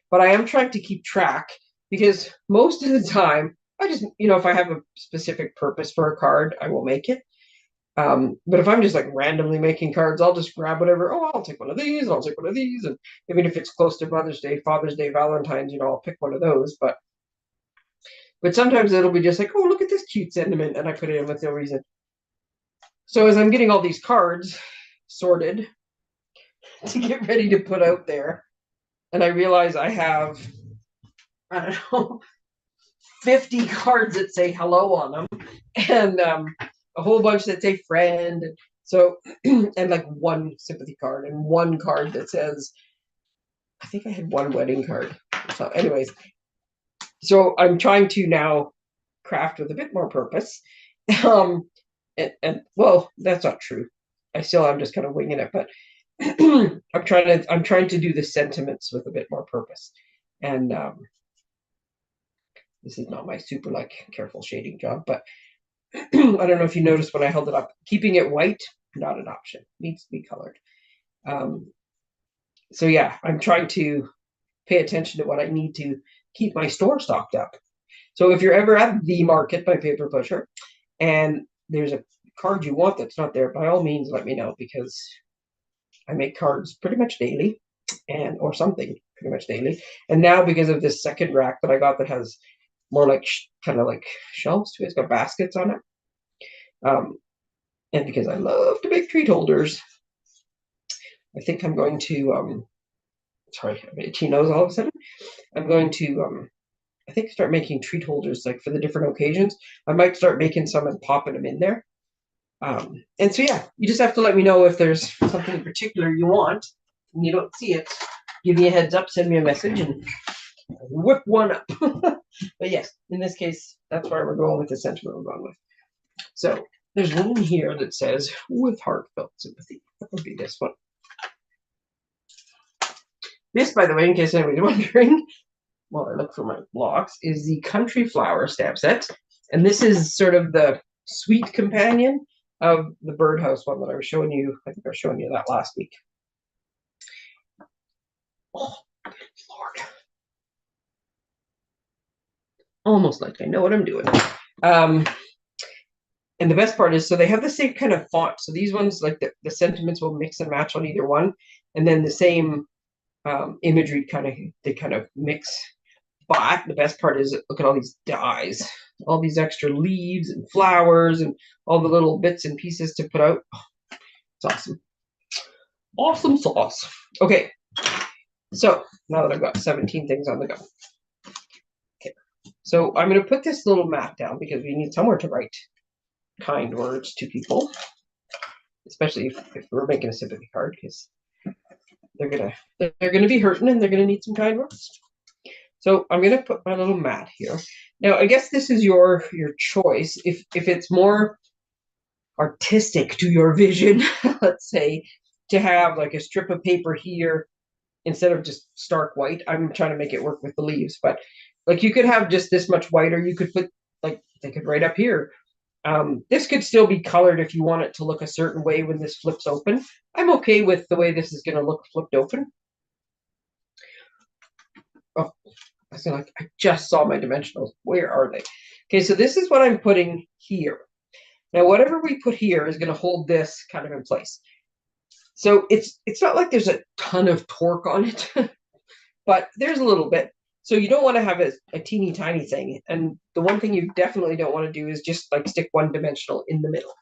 Speaker 1: But I am trying to keep track because most of the time, I just, if I have a specific purpose for a card, I will make it. But if I'm just like randomly making cards, I'll just grab whatever. Oh, I'll take one of these, and I'll take one of these. And even if it's close to Mother's Day, Father's Day, Valentine's, I'll pick one of those. But But sometimes it'll be just like, oh, look at this cute sentiment, and I put it in with no reason. So as I'm getting all these cards sorted to get ready to put out there, and I realize I have, I don't know, 50 cards that say hello on them, and a whole bunch that say friend. So, and like one sympathy card and one card that says, I think I had one wedding card. So, anyways, so I'm trying to now craft with a bit more purpose. And well, that's not true. I'm just kind of winging it, but I'm trying to do the sentiments with a bit more purpose. And this is not my super like careful shading job, but I don't know if you noticed when I held it up, keeping it white, not an option. Needs to be colored. So yeah, I'm trying to pay attention to what I need to keep my store stocked up. So if you're ever at the market by Paper Pusher and there's a card you want that's not there, by all means let me know, because I make cards pretty much daily, and or something pretty much daily. And now because of this second rack that I got that has more like kind of like shelves to it, it's got baskets on it. And because I love to make treat holders, I think I'm going to sorry, I'm itchy nose all of a sudden. I'm going to I think start making treat holders like for the different occasions. I might start making some and popping them in there. And so yeah, you just have to let me know if there's something in particular you want and you don't see it. Give me a heads up, send me a message, and whip one up. But yes, in this case, that's why we're going with the sentiment we're going with. So there's one here that says, with heartfelt sympathy. That would be this one. This, by the way, in case anybody's wondering, while I look for my blocks, is the Country Flower stamp set. And this is sort of the sweet companion of the birdhouse one that I was showing you. I think I was showing you that last week. Oh, Lord. Almost like I know what I'm doing. And the best part is, so they have the same kind of font. So these ones, like the sentiments will mix and match on either one. And then the same imagery they kind of mix. But the best part is, look at all these dies, all these extra leaves and flowers and all the little bits and pieces to put out. Oh, it's awesome. Awesome sauce. Okay, so now that I've got 17 things on the go. Okay, so I'm going to put this little mat down because we need somewhere to write kind words to people, especially if we're making a sympathy card, because they're gonna be hurting and they're gonna need some kind words. So I'm going to put my little mat here. Now, I guess this is your choice. If it's more artistic to your vision, let's say, to have like a strip of paper here instead of just stark white. I'm trying to make it work with the leaves, but like you could have just this much white, or you could put, like, they could write up here. This could still be colored if you want it to look a certain way when this flips open. I'm okay with the way this is going to look flipped open. Oh, I feel like I just saw my dimensionals. Where are they? Okay, so this is what I'm putting here. Now, whatever we put here is going to hold this kind of in place. So it's not like there's a ton of torque on it, but there's a little bit. So you don't want to have a teeny tiny thing. And the one thing you definitely don't want to do is just like stick one dimensional in the middle.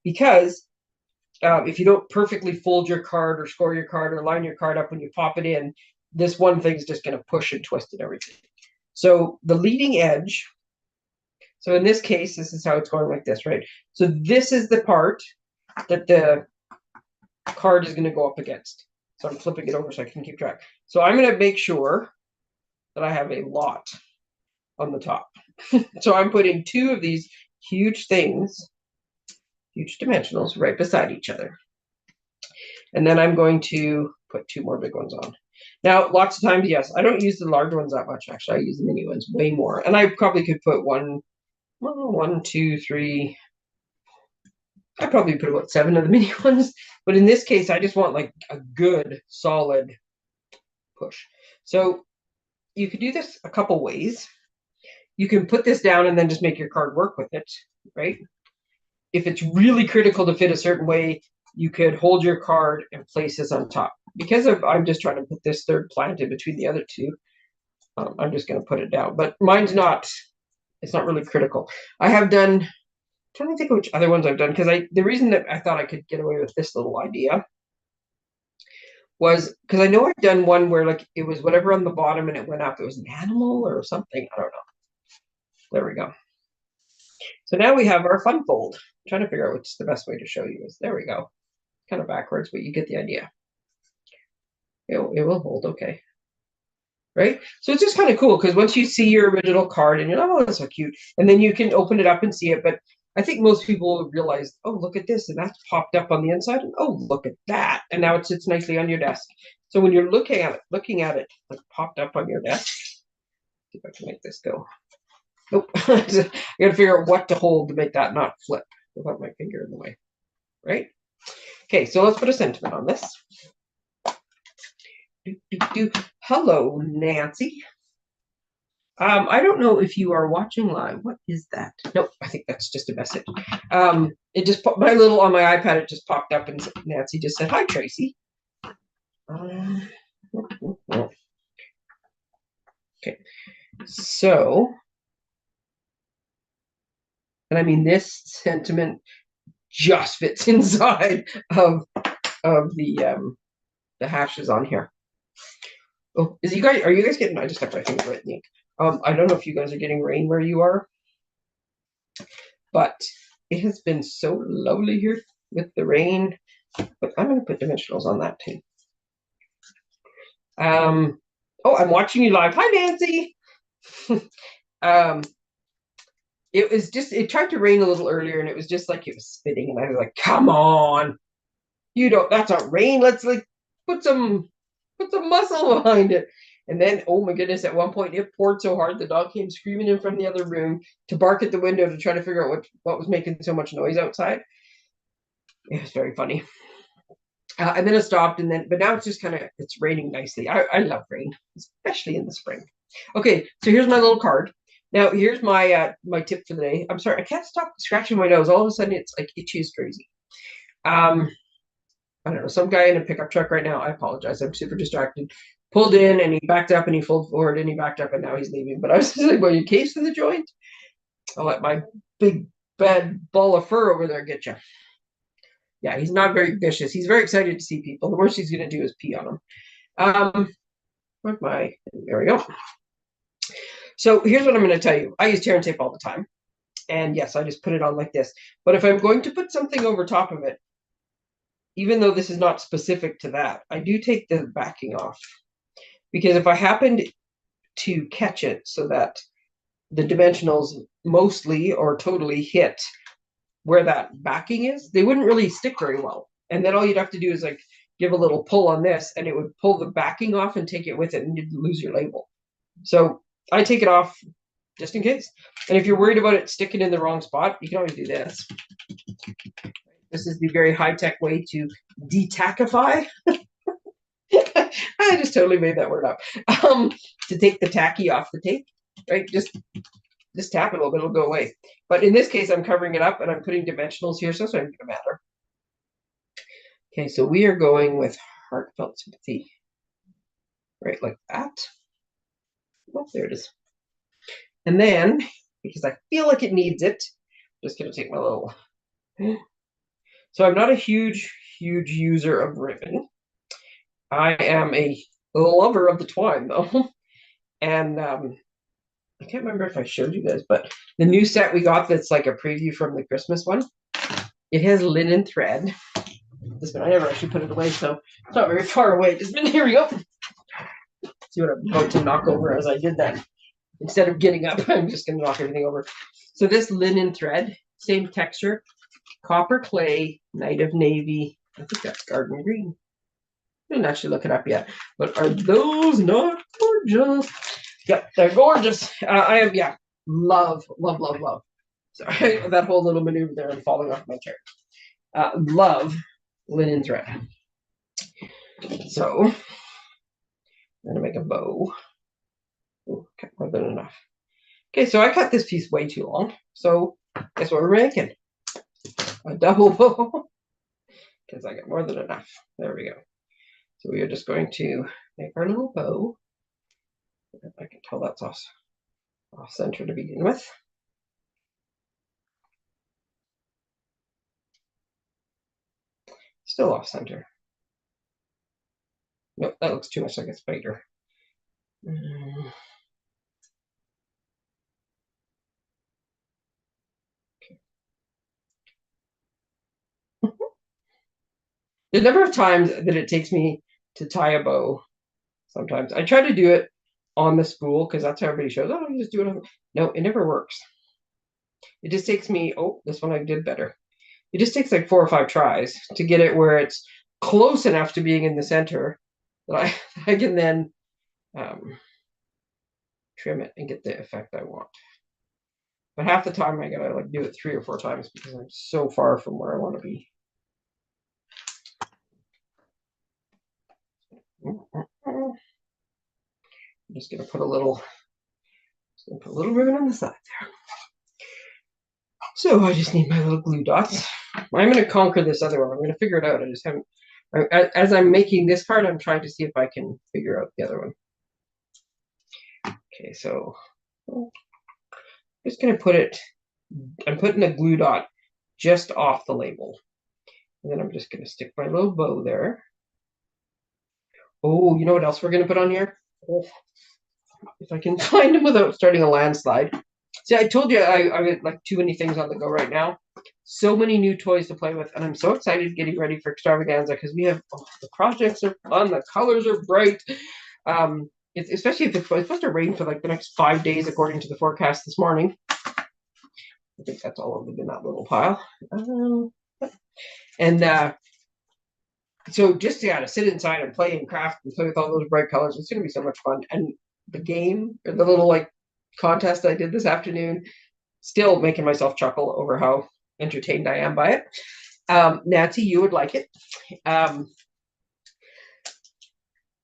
Speaker 1: Because if you don't perfectly fold your card or score your card or line your card up when you pop it in, this one thing is just going to push and twist and everything. So the leading edge, so in this case, this is how it's going like this, right? So this is the part that the card is going to go up against. So I'm flipping it over so I can keep track. So I'm going to make sure that I have a lot on the top. So I'm putting two of these huge things, huge dimensionals, right beside each other. And then I'm going to put two more big ones on. Now, lots of times, yes, I don't use the large ones that much. Actually, I use the mini ones way more. And I probably could put one, two, three. I probably put about 7 of the mini ones. But in this case, I just want like a good, solid push. So you could do this a couple ways. You can put this down and then just make your card work with it, right? If it's really critical to fit a certain way, you could hold your card and place this on top. Because I'm just trying to put this third plant in between the other two, I'm just going to put it down. But mine's not It's not really critical. I have done, I'm trying to think of which other ones I've done, because the reason that I thought I could get away with this little idea was because I know I've done one where like it was whatever on the bottom and it went up. It was an animal or something. I don't know. There we go. So now we have our fun fold. I'm trying to figure out what's the best way to show you is. There we go. Kind of backwards, but you get the idea. It will hold okay. Right? So it's just kind of cool because once you see your original card and you're like, oh, that's so cute. And then you can open it up and see it. But I think most people will realize, oh, look at this. And that's popped up on the inside. And oh, look at that. And now it sits nicely on your desk. So when you're looking at it like popped up on your desk. See if I can make this go. Nope. I got to figure out what to hold to make that not flip without my finger in the way. Right? Okay, so let's put a sentiment on this. Hello, Nancy. I don't know if you are watching live. What is that? Nope, I think that's just a message. It just on my iPad, it just popped up and Nancy just said, hi, Tracy. Okay, so, and I mean, this sentiment just fits inside of the hashes on here. Oh, are you guys getting, I just have my finger right in the ink. I don't know if you guys are getting rain where you are, but it has been so lovely here with the rain. But I'm going to put dimensionals on that too. Oh, I'm watching you live. Hi, Nancy. It tried to rain a little earlier and it was just like it was spitting and I was like, come on. That's not rain. Let's like put some muscle behind it. And then, oh my goodness, at one point it poured so hard the dog came screaming in from the other room to bark at the window to try to figure out what was making so much noise outside. It was very funny. And then it stopped, but now it's just it's raining nicely. I love rain, especially in the spring. Okay, so here's my little card. Now here's my my tip for the day. I'm sorry, I can't stop scratching my nose. All of a sudden, it's like itchy as crazy. I don't know, some guy in a pickup truck right now. I apologize. I'm super distracted. Pulled in and he backed up and he pulled forward and he backed up and now he's leaving. But I was just like, well, you case in the joint? I'll let my big bad ball of fur over there get you. Yeah, he's not very vicious. He's very excited to see people. The worst he's going to do is pee on them. There we go. So here's what I'm going to tell you. I use tear and tape all the time. And yes, I just put it on like this. But if I'm going to put something over top of it, even though this is not specific to that, I do take the backing off. Because if I happened to catch it so that the dimensionals mostly or totally hit where that backing is, they wouldn't really stick very well. And then all you'd have to do is like give a little pull on this and it would pull the backing off and take it with it and you'd lose your label. So I take it off just in case. And if you're worried about it sticking in the wrong spot, you can always do this. This is the very high-tech way to detackify. I just totally made that word up. To take the tacky off the tape, right? Just tap it a little bit, it'll go away. But in this case, I'm covering it up and I'm putting dimensionals here, so it's not going to matter. Okay, so we are going with heartfelt sympathy. Right, like that. Oh, there it is. And then, because I feel like it needs it, I'm just going to take my little... So I'm not a huge user of ribbon. I am a lover of the twine, though. And I can't remember if I showed you guys, but the new set we got that's like a preview from the Christmas one, it has linen thread. I never actually put it away, so it's not very far away. Here we go. See what I'm about to knock over as I did that. Instead of getting up, I'm just going to knock everything over. So this linen thread, same texture, copper clay, night of navy. I think that's garden green. I didn't actually look it up yet, but are those not gorgeous? Yep, they're gorgeous. Love. Sorry, that whole little maneuver there and falling off my chair. Love linen thread. So I'm gonna make a bow. Ooh, cut more than enough. Okay, so I cut this piece way too long. So guess what we're making? A double bow. Because I got more than enough. There we go. So we are just going to make our little bow. If I can tell that's off center to begin with. Still off center. Nope, that looks too much like a spider. The number of times that it takes me to tie a bow, sometimes I try to do it on the spool because that's how everybody shows. Oh, you just do it on. No, it never works. It just takes me. Oh, this one I did better. It just takes like 4 or 5 tries to get it where it's close enough to being in the center that I can then trim it and get the effect I want. But half the time I gotta like do it 3 or 4 times because I'm so far from where I want to be. I'm just gonna put a little ribbon on the side there. So I just need my little glue dots. I'm gonna conquer this other one. I'm gonna figure it out. I just haven't. As I'm making this part, I'm trying to see if I can figure out the other one. Okay, so I'm just gonna put it. I'm putting a glue dot just off the label, and then I'm just gonna stick my little bow there. Oh, you know what else we're gonna put on here? Oh, if I can find them without starting a landslide. See, I told you I have like too many things on the go right now. So many new toys to play with, and I'm so excited getting ready for extravaganza because we have the projects are fun, the colors are bright. Especially if it's supposed to rain for like the next 5 days according to the forecast this morning. I think that's all of them in that little pile. So just to sit inside and play and craft and play with all those bright colors, it's going to be so much fun. And the game, or the little like contest I did this afternoon, still making myself chuckle over how entertained I am by it. Nancy, you would like it.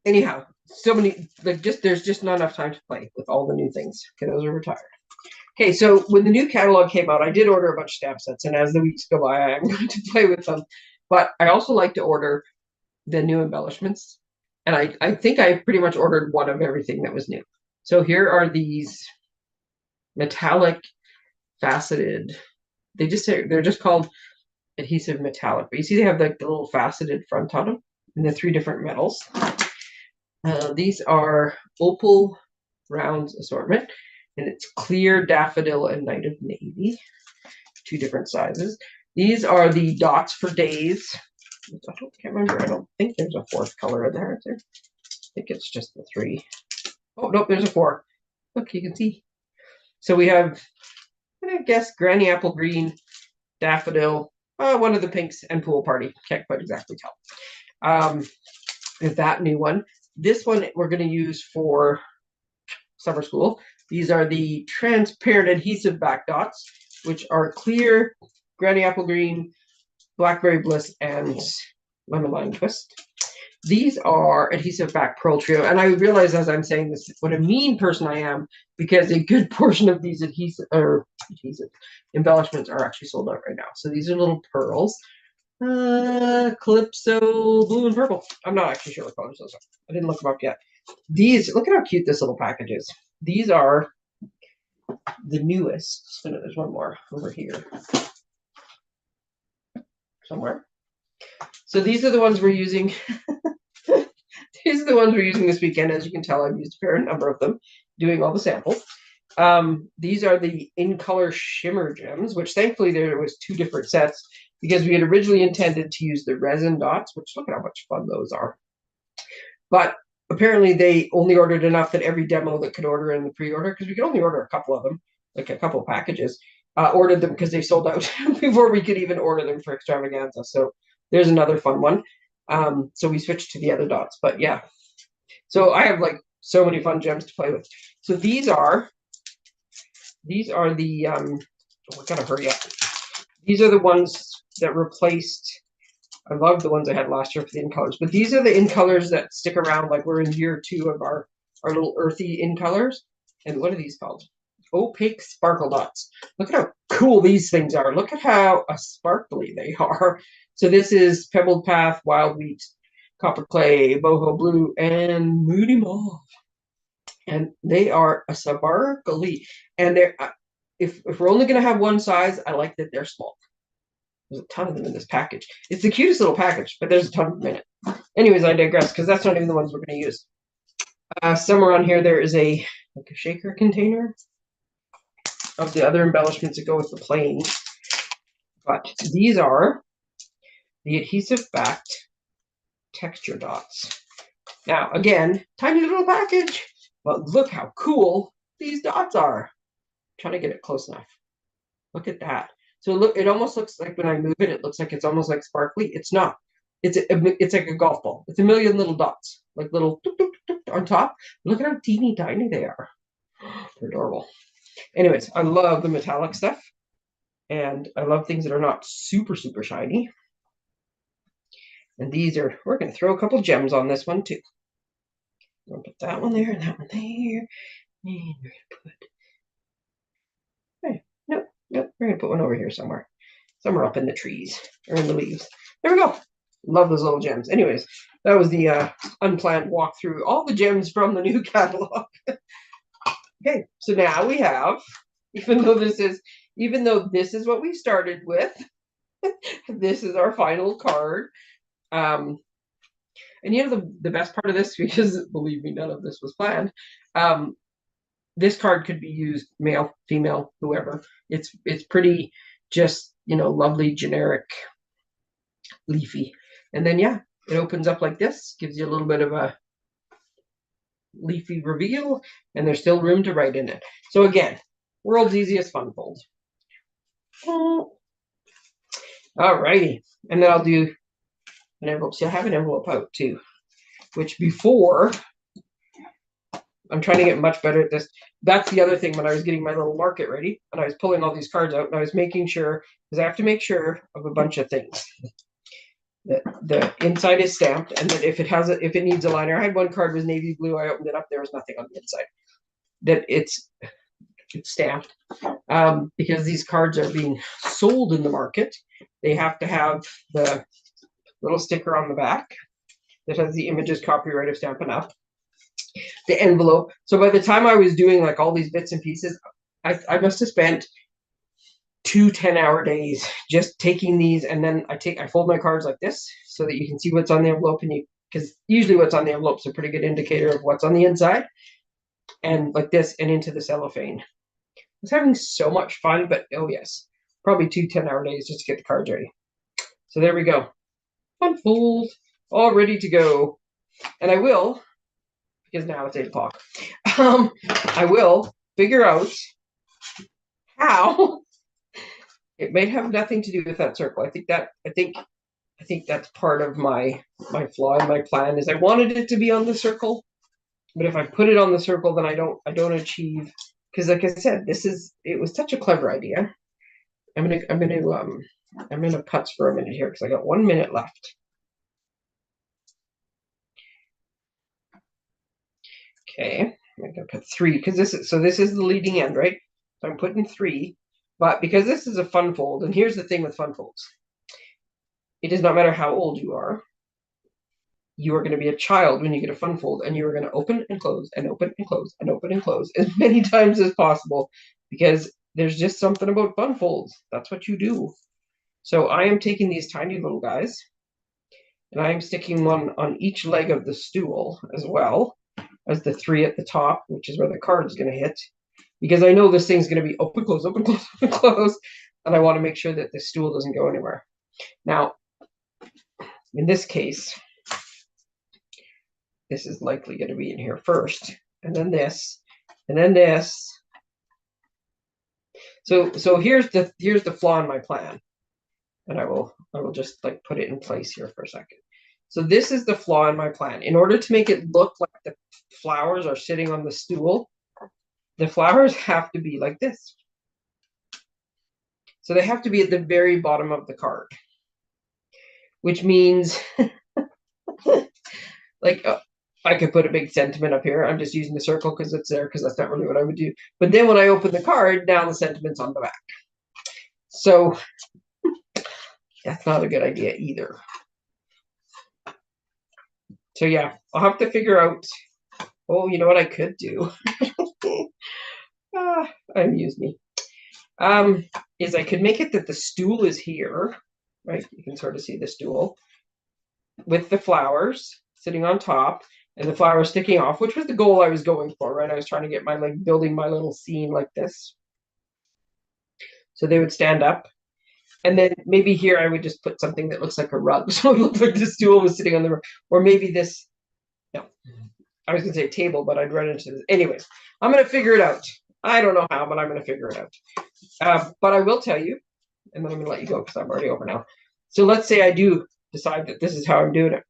Speaker 1: Anyhow, so many, like there's just not enough time to play with all the new things. Kiddos are retired. Okay, so when the new catalog came out, I did order a bunch of stamp sets, and as the weeks go by, I'm going to play with them. But I also like to order the new embellishments, and I think I pretty much ordered one of everything that was new. So here are these metallic faceted. They're just called adhesive metallic, but you see they have like the little faceted front on them, and the 3 different metals. These are opal rounds assortment, and it's clear, daffodil, and night of navy. 2 different sizes. These are the dots for days. Can't remember. I don't think there's a 4th color in there. I think it's just the 3. Oh, nope, there's a 4. Look, you can see. So we have, I guess, granny apple green, daffodil, one of the pinks, and pool party. Can't quite exactly tell. Is that new one. This one we're going to use for summer school. These are the transparent adhesive back dots, which are clear, granny apple green, blackberry bliss, and lemon lime twist. These are adhesive back pearl trio, and I realize as I'm saying this what a mean person I am because a good portion of these adhesive embellishments are actually sold out right now. So these are little pearls. Calypso blue and purple. I'm not actually sure what colors those are. I didn't look them up yet. These, look at how cute this little package is. These are the newest. There's one more over here somewhere. So these are the ones we're using. These are the ones we're using this weekend. As you can tell, I've used a fair number of them doing all the samples. These are the In Color Shimmer Gems, which thankfully there was 2 different sets because we had originally intended to use the resin dots, which look at how much fun those are. But apparently they only ordered enough that every demo that could order in the pre-order, because we could only order a couple of them, like a couple of packages, ordered them because they sold out before we could even order them for extravaganza. So there's another fun one. So we switched to the other dots, but yeah. So I have like so many fun gems to play with. So these are the, we gotta hurry up. These are the ones that replaced, I love the ones I had last year for the In Colors, but these are the In Colors that stick around, like we're in year 2 of our little earthy In Colors. And what are these called? Opaque sparkle dots. Look at how cool these things are. Look at how sparkly they are. So this is Pebbled Path, Wild Wheat, Copper Clay, Boho Blue, and Moody Mauve. And they are a sparkly. And they're if we're only going to have one size, I like that they're small. There's a ton of them in this package. It's the cutest little package, but there's a ton of them in it. Anyways, I digress because that's not even the ones we're going to use. Somewhere on here there is a shaker container of the other embellishments that go with the plain. But these are the adhesive backed texture dots. Now, again, tiny little package, but look how cool these dots are. I'm trying to get it close enough. Look at that. So look, it almost looks like when I move it, it looks like it's almost like sparkly. It's not. It's like a golf ball. It's a million little dots, like little tuk, tuk, tuk, tuk, on top. Look at how teeny tiny they are. They're adorable. Anyways, I love the metallic stuff. And I love things that are not super, super shiny. And these are, we're going to throw a couple gems on this one too. We'll put that one there and that one there. And we're going to put, hey, nope, we're going to put one over here somewhere. Somewhere up in the trees or in the leaves. There we go. Love those little gems. Anyways, that was the unplanned walk through all the gems from the new catalog. Okay, so now we have, even though this is what we started with, this is our final card. And you know the best part of this, because believe me, none of this was planned. This card could be used male, female, whoever. It's pretty just, you know, lovely, generic, leafy. And then yeah, it opens up like this, gives you a little bit of a leafy reveal, and there's still room to write in it. So again, world's easiest fun fold. Alrighty, and then I'll do an envelope. See, I have an envelope out too, which before, I'm trying to get much better at this. That's the other thing when I was getting my little market ready and I was pulling all these cards out and I was making sure, because I have to make sure of a bunch of things. That the inside is stamped, and that if it needs a liner, I had one card was navy blue. I opened it up, there was nothing on the inside. That it's stamped, because these cards are being sold in the market. They have to have the little sticker on the back that has the images copyright of Stampin' Up. The envelope. So by the time I was doing like all these bits and pieces, I must have spent 2 10-hour days just taking these, and then I fold my cards like this so that you can see what's on the envelope, and because usually what's on the envelope is a pretty good indicator of what's on the inside, and like this and into the cellophane. I was having so much fun, but oh yes, probably 2 10-hour days just to get the cards ready. So there we go. Fun fold, all ready to go. And I will, because now it's 8 o'clock, I will figure out how. It may have nothing to do with that circle. I think that's part of my flaw in my plan, is I wanted it to be on the circle, but if I put it on the circle, then I don't achieve, because like I said, it was such a clever idea. I'm gonna putz for a minute here because I got 1 minute left. Okay, I'm gonna put 3 because this is the leading end, right? So I'm putting 3. But because this is a fun fold, and here's the thing with fun folds, it does not matter how old you are going to be a child when you get a fun fold, and you are going to open and close and open and close and open and close as many times as possible, because there's just something about fun folds. That's what you do. So I am taking these tiny little guys, and I am sticking one on each leg of the stool as well as the 3 at the top, which is where the card is going to hit. Because I know this thing's going to be open, close, open, close, open, close. And I want to make sure that the stool doesn't go anywhere. Now, in this case, this is likely going to be in here first. And then this. And then this. So here's the flaw in my plan. And I will just like put it in place here for a second. So this is the flaw in my plan. In order to make it look like the flowers are sitting on the stool, the flowers have to be like this. So they have to be at the very bottom of the card, which means like I could put a big sentiment up here. I'm just using the circle because it's there, because that's not really what I would do. But then when I open the card, now the sentiment's on the back. So that's not a good idea either. So yeah, I'll have to figure out, oh, you know what I could do? Amuse me. Is I could make it that the stool is here, right? You can sort of see the stool with the flowers sitting on top and the flowers sticking off, which was the goal I was going for, right? I was trying to get my, like, building my little scene like this. So they would stand up. And then maybe here I would just put something that looks like a rug. So it looks like the stool was sitting on the rug. Or maybe this, no, I was going to say table, but I'd run into this. Anyways, I'm going to figure it out. I don't know how, but I'm going to figure it out. But I will tell you, and then I'm going to let you go because I'm already over now. So let's say I do decide that this is how I'm doing it.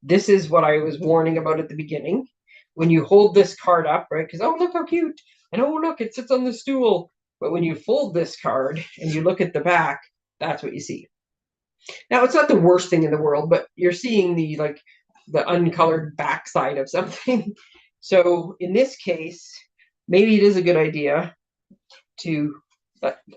Speaker 1: This is what I was warning about at the beginning. When you hold this card up, right? Because, oh, look how cute. And oh, look, it sits on the stool. But when you fold this card and you look at the back, that's what you see. Now, it's not the worst thing in the world, but you're seeing the uncolored backside of something. So in this case, maybe it is a good idea to,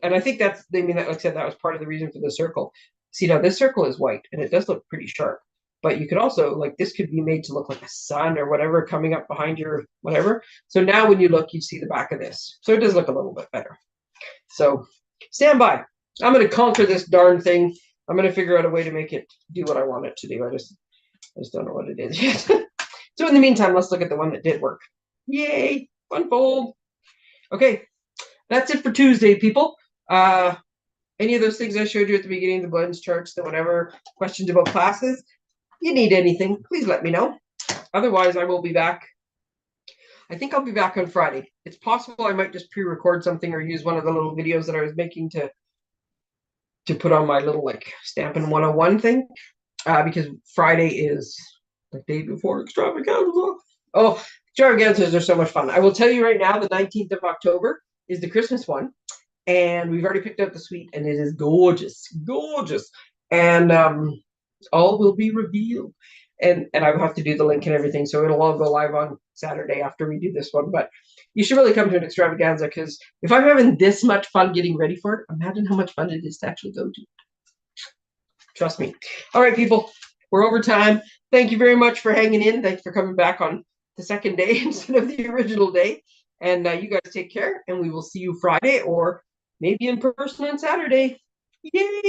Speaker 1: and I think that's, I mean, like I said, that was part of the reason for the circle. See, now this circle is white and it does look pretty sharp. But you could also, like, this could be made to look like a sun or whatever coming up behind your whatever. So now when you look, you see the back of this. So it does look a little bit better. So stand by. I'm going to conquer this darn thing. I'm going to figure out a way to make it do what I want it to do. I just don't know what it is yet. So in the meantime, let's look at the one that did work. Yay! Fun fold. Okay, that's it for Tuesday, people. Any of those things I showed you at the beginning, the blends charts, the whatever, questions about classes, you need anything, please let me know. Otherwise, I will be back. I think I'll be back on Friday. It's possible I might just pre-record something or use one of the little videos that I was making to put on my little, like, Stampin' 101 thing, because Friday is the day before extravaganza. Oh, extravaganzas are so much fun. I will tell you right now, the 19th of October is the Christmas one, and we've already picked out the suite, and it is gorgeous, gorgeous. And all will be revealed. And I will have to do the link and everything, so it'll all go live on Saturday after we do this one. But you should really come to an extravaganza, because if I'm having this much fun getting ready for it, imagine how much fun it is to actually go to. Trust me. All right, people, we're over time. Thank you very much for hanging in. Thanks for coming back on the second day instead of the original day. And you guys take care, and we will see you Friday or maybe in person on Saturday. Yay!